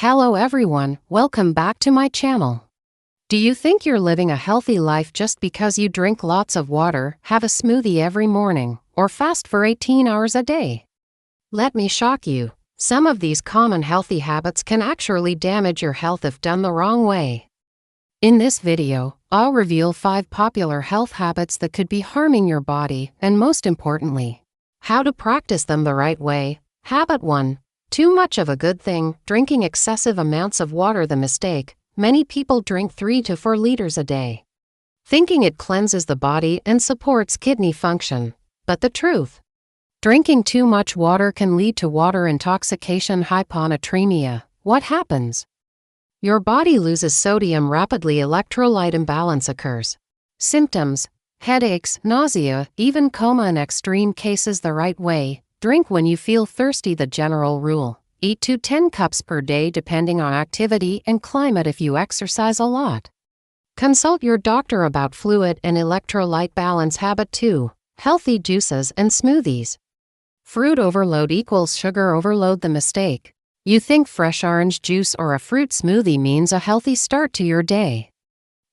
Hello everyone, welcome back to my channel. Do you think you're living a healthy life just because you drink lots of water, have a smoothie every morning, or fast for 18 hours a day? Let me shock you. Some of these common healthy habits can actually damage your health if done the wrong way. In this video, I'll reveal 5 popular health habits that could be harming your body, and most importantly, how to practice them the right way. Habit 1. Too much of a good thing, drinking excessive amounts of water. The mistake: many people drink 3 to 4 liters a day, thinking it cleanses the body and supports kidney function. But the truth: drinking too much water can lead to water intoxication, hyponatremia. What happens? Your body loses sodium rapidly, electrolyte imbalance occurs. Symptoms: headaches, nausea, even coma. In extreme cases, the right way: drink when you feel thirsty. The general rule: 8 to 10 cups per day depending on activity and climate. If you exercise a lot, consult your doctor about fluid and electrolyte balance. Habit 2. Healthy juices and smoothies. Fruit overload equals sugar overload. The mistake: you think fresh orange juice or a fruit smoothie means a healthy start to your day.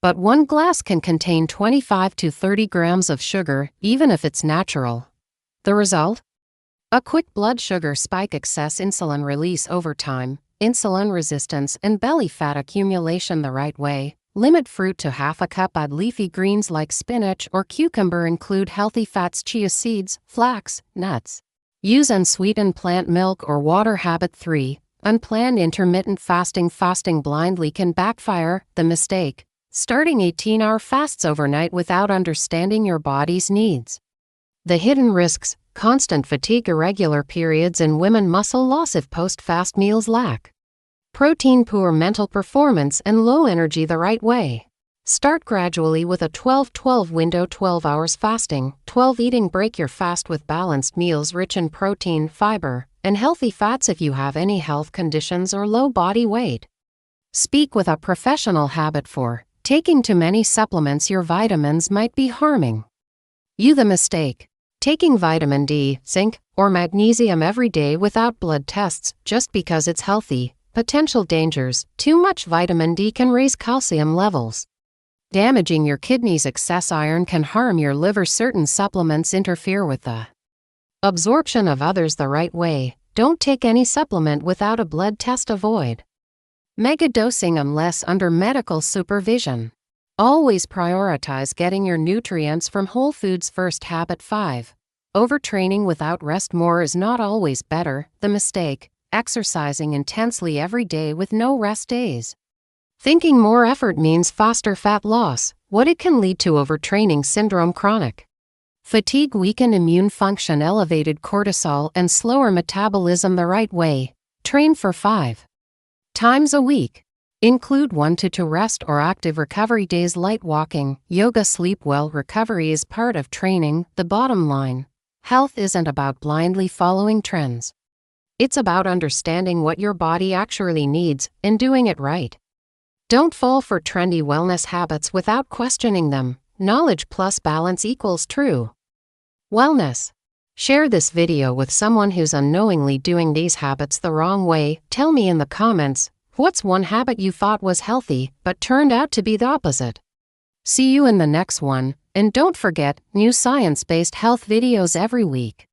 But one glass can contain 25 to 30 grams of sugar, even if it's natural. The result? A quick blood sugar spike, excess insulin release over time, insulin resistance, and belly fat accumulation. The right way: limit fruit to half a cup. Add leafy greens like spinach or cucumber. Include healthy fats, chia seeds, flax, nuts. Use unsweetened plant milk or water. Habit 3. Unplanned intermittent fasting. Fasting blindly can backfire. The mistake: starting 18-hour fasts overnight without understanding your body's needs. The hidden risks: constant fatigue, irregular periods, and women muscle loss if post-fast meals lack protein, poor mental performance, and low energy. The right way: start gradually with a 12-12 window, 12 hours fasting, 12 eating. Break your fast with balanced meals rich in protein, fiber, and healthy fats. If you have any health conditions or low body weight, speak with a professional. Habit 4. Taking too many supplements. Your vitamins might be harming you. The mistake: taking vitamin D, zinc, or magnesium every day without blood tests just because it's healthy. Potential dangers: too much vitamin D can raise calcium levels, damaging your kidneys. Excess iron can harm your liver. Certain supplements interfere with the absorption of others. The right way: don't take any supplement without a blood test. Avoid megadosing unless under medical supervision. Always prioritize getting your nutrients from whole foods first. Habit 5. Overtraining without rest. More is not always better. The mistake: exercising intensely every day with no rest days, thinking more effort means faster fat loss. What it can lead to: overtraining syndrome, chronic fatigue, weakened immune function, elevated cortisol, and slower metabolism. The right way: train for 5 times a week. Include 1 to 2 rest or active recovery days. Light walking, yoga, sleep well. Recovery is part of training. The bottom line: health isn't about blindly following trends. It's about understanding what your body actually needs and doing it right. Don't fall for trendy wellness habits without questioning them. Knowledge plus balance equals true wellness. Share this video with someone who's unknowingly doing these habits the wrong way. Tell me in the comments, what's one habit you thought was healthy but turned out to be the opposite? See you in the next one, and don't forget, new science-based health videos every week.